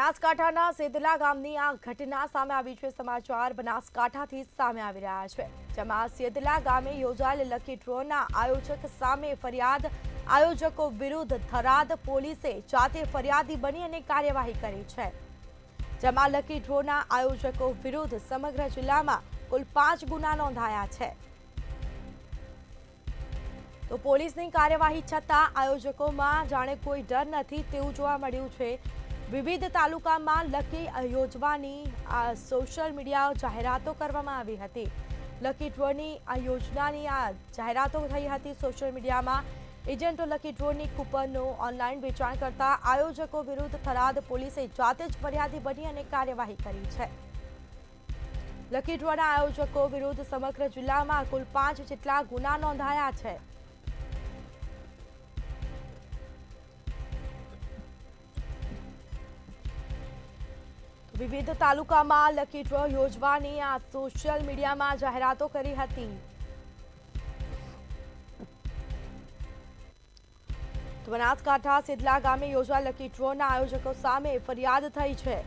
બનાસકાંઠાના સેદલા ગામની આ ઘટના સામે આવી છે। સમાચાર બનાસકાંઠાથી સામે આવી રહ્યા છે, જેમાં સેદલા ગામે યોજાયેલ લકી ડ્રોના આયોજક સામે ફરિયાદ। આયોજકો વિરુદ્ધ થરાદ પોલીસે જાતે ફરિયાદી બની અને કાર્યવાહી કરી છે, જેમાં લકી ડ્રોના આયોજકો વિરુદ્ધ સમગ્ર જિલ્લામાં કુલ 5 ગુના નોંધાયા છે। તો પોલીસની કાર્યવાહી છતાં આયોજકોમાં જાણે કોઈ ડર નથી તેવું જોવા મળ્યું છે। વિવિધ તાલુકામાં લકી યોજવાની સોશિયલ મીડિયા જાહેરાતો કરવામાં આવી હતી। લકી ડ્રોની આ યોજનાની આ જાહેરાતો થઈ હતી સોશિયલ મીડિયામાં। એજન્ટો લકી ડ્રોની કૂપનનું ઓનલાઈન વેચાણ કરતા આયોજકો વિરુદ્ધ થરાદ પોલીસે જાતે જ ફરિયાદી બની અને કાર્યવાહી કરી છે। લકી ડ્રોના આયોજકો વિરુદ્ધ સમગ્ર જિલ્લામાં કુલ 5 જેટલા ગુના નોંધાયા છે। વિવિધ તાલુકામાં લકી ડ્રો યોજવાની આ સોશિયલ મીડિયામાં જાહેરાતો કરી હતી। તો બનાસકાંઠા સેદલા ગામે યોજાયેલ લકી ડ્રોના આયોજકો સામે ફરિયાદ થઈ છે।